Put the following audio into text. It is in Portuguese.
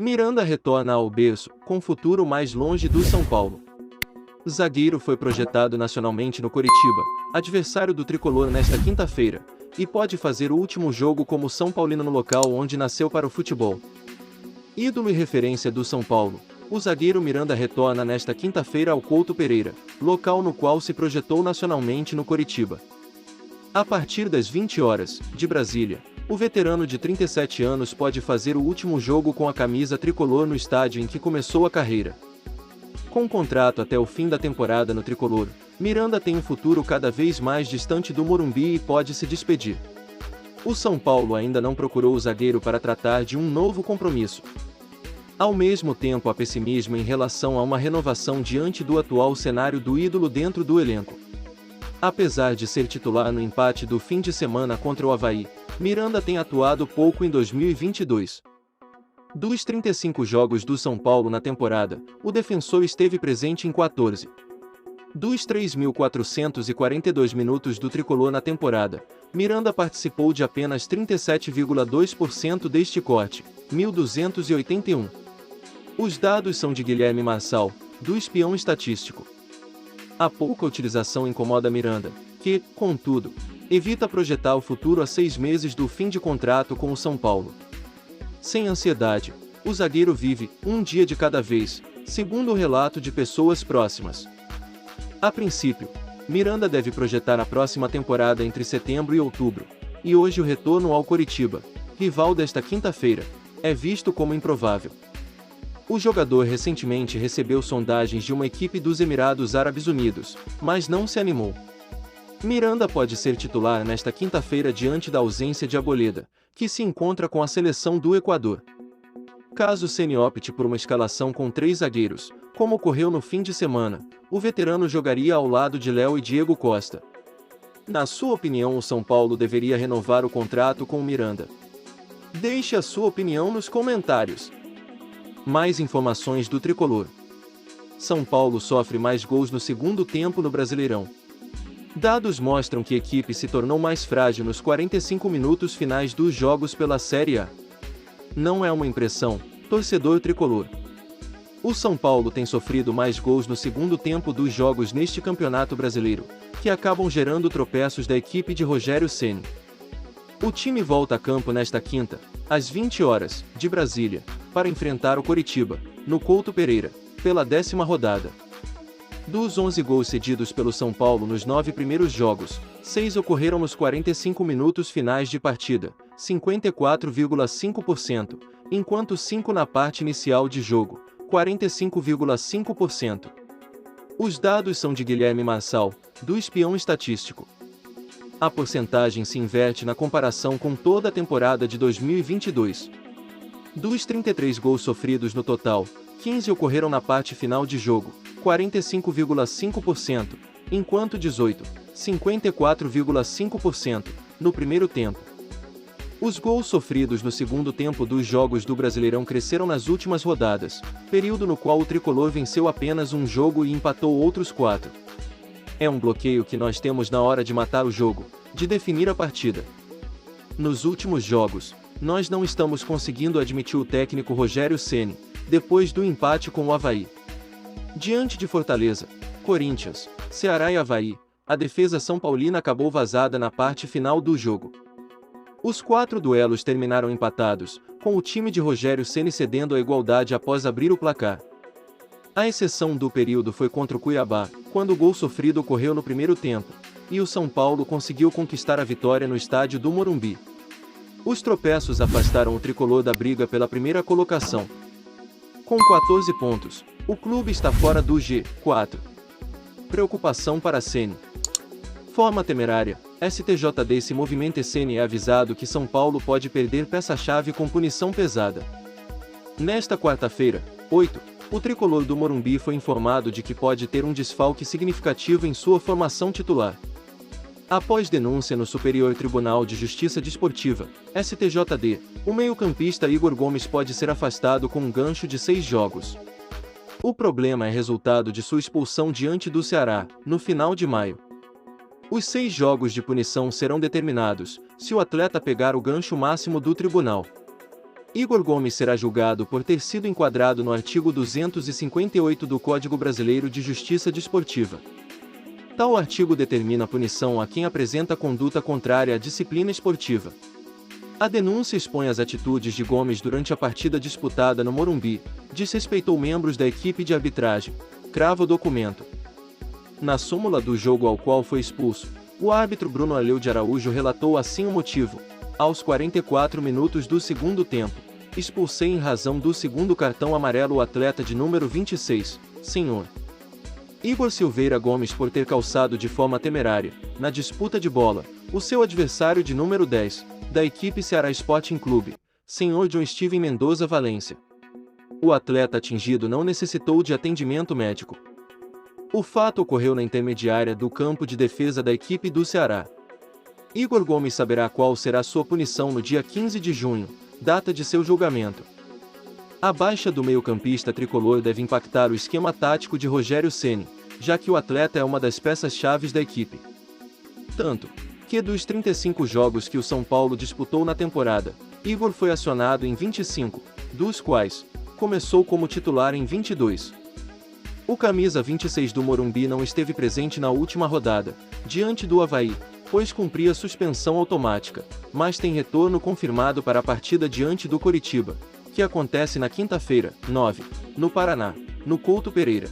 Miranda retorna ao berço, com futuro mais longe do São Paulo. O zagueiro foi projetado nacionalmente no Coritiba, adversário do tricolor nesta quinta-feira, e pode fazer o último jogo como São Paulino no local onde nasceu para o futebol. Ídolo e referência do São Paulo, o zagueiro Miranda retorna nesta quinta-feira ao Couto Pereira, local no qual se projetou nacionalmente no Coritiba. A partir das 20 horas, de Brasília, o veterano de 37 anos pode fazer o último jogo com a camisa tricolor no estádio em que começou a carreira. Com contrato até o fim da temporada no tricolor, Miranda tem um futuro cada vez mais distante do Morumbi e pode se despedir. O São Paulo ainda não procurou o zagueiro para tratar de um novo compromisso. Ao mesmo tempo, há pessimismo em relação a uma renovação diante do atual cenário do ídolo dentro do elenco. Apesar de ser titular no empate do fim de semana contra o Avaí, Miranda tem atuado pouco em 2022. Dos 35 jogos do São Paulo na temporada, o defensor esteve presente em 14. Dos 3.442 minutos do tricolor na temporada, Miranda participou de apenas 37,2% deste corte, 1.281. Os dados são de Guilherme Marçal, do Espião Estatístico. A pouca utilização incomoda Miranda, que, contudo, evita projetar o futuro a 6 meses do fim de contrato com o São Paulo. Sem ansiedade, o zagueiro vive um dia de cada vez, segundo o relato de pessoas próximas. A princípio, Miranda deve projetar a próxima temporada entre setembro e outubro, e hoje o retorno ao Coritiba, rival desta quinta-feira, é visto como improvável. O jogador recentemente recebeu sondagens de uma equipe dos Emirados Árabes Unidos, mas não se animou. Miranda pode ser titular nesta quinta-feira diante da ausência de Arboleda, que se encontra com a seleção do Equador. Caso Ceni opte por uma escalação com 3 zagueiros, como ocorreu no fim de semana, o veterano jogaria ao lado de Léo e Diego Costa. Na sua opinião, o São Paulo deveria renovar o contrato com o Miranda? Deixe a sua opinião nos comentários. Mais informações do tricolor. São Paulo sofre mais gols no segundo tempo no Brasileirão. Dados mostram que a equipe se tornou mais frágil nos 45 minutos finais dos jogos pela Série A. Não é uma impressão, torcedor tricolor. O São Paulo tem sofrido mais gols no segundo tempo dos jogos neste Campeonato Brasileiro, que acabam gerando tropeços da equipe de Rogério Ceni. O time volta a campo nesta quinta, às 20 horas, de Brasília, para enfrentar o Coritiba, no Couto Pereira, pela 10ª rodada. Dos 11 gols cedidos pelo São Paulo nos 9 primeiros jogos, 6 ocorreram nos 45 minutos finais de partida, 54,5%, enquanto 5 na parte inicial de jogo, 45,5%. Os dados são de Guilherme Marçal, do Espião Estatístico. A porcentagem se inverte na comparação com toda a temporada de 2022. Dos 33 gols sofridos no total, 15 ocorreram na parte final de jogo, 45,5%, enquanto 18, 54,5%, no primeiro tempo. Os gols sofridos no segundo tempo dos jogos do Brasileirão cresceram nas últimas rodadas, período no qual o tricolor venceu apenas um jogo e empatou outros 4. É um bloqueio que nós temos na hora de matar o jogo, de definir a partida. Nos últimos jogos, nós não estamos conseguindo admitir o técnico Rogério Ceni, depois do empate com o Avaí. Diante de Fortaleza, Corinthians, Ceará e Avaí, a defesa são paulina acabou vazada na parte final do jogo. Os 4 duelos terminaram empatados, com o time de Rogério Ceni cedendo a igualdade após abrir o placar. A exceção do período foi contra o Cuiabá, quando o gol sofrido ocorreu no primeiro tempo, e o São Paulo conseguiu conquistar a vitória no estádio do Morumbi. Os tropeços afastaram o tricolor da briga pela primeira colocação. Com 14 pontos, o clube está fora do G4. Preocupação para Ceni. Forma temerária, STJD se movimenta e Ceni é avisado que São Paulo pode perder peça-chave com punição pesada. Nesta quarta-feira, 8, o tricolor do Morumbi foi informado de que pode ter um desfalque significativo em sua formação titular. Após denúncia no Superior Tribunal de Justiça Desportiva, STJD, o meio-campista Igor Gomes pode ser afastado com um gancho de 6 jogos. O problema é resultado de sua expulsão diante do Ceará, no final de maio. Os 6 jogos de punição serão determinados, se o atleta pegar o gancho máximo do tribunal. Igor Gomes será julgado por ter sido enquadrado no artigo 258 do Código Brasileiro de Justiça Desportiva. Tal artigo determina a punição a quem apresenta conduta contrária à disciplina esportiva. A denúncia expõe as atitudes de Gomes durante a partida disputada no Morumbi, desrespeitou membros da equipe de arbitragem, crava o documento. Na súmula do jogo ao qual foi expulso, o árbitro Bruno Aleu de Araújo relatou assim o motivo: aos 44 minutos do segundo tempo, expulsei em razão do segundo cartão amarelo o atleta de número 26, senhor Igor Silveira Gomes por ter calçado de forma temerária, na disputa de bola, o seu adversário de número 10, da equipe Ceará Sporting Clube, senhor John Steven Mendoza Valência. O atleta atingido não necessitou de atendimento médico. O fato ocorreu na intermediária do campo de defesa da equipe do Ceará. Igor Gomes saberá qual será sua punição no dia 15 de junho, data de seu julgamento. A baixa do meio-campista tricolor deve impactar o esquema tático de Rogério Ceni, já que o atleta é uma das peças-chaves da equipe. Tanto que dos 35 jogos que o São Paulo disputou na temporada, Igor foi acionado em 25, dos quais começou como titular em 22. O camisa 26 do Morumbi não esteve presente na última rodada, diante do Avaí, pois cumpria suspensão automática, mas tem retorno confirmado para a partida diante do Coritiba, que acontece na quinta-feira, 9, no Paraná, no Couto Pereira.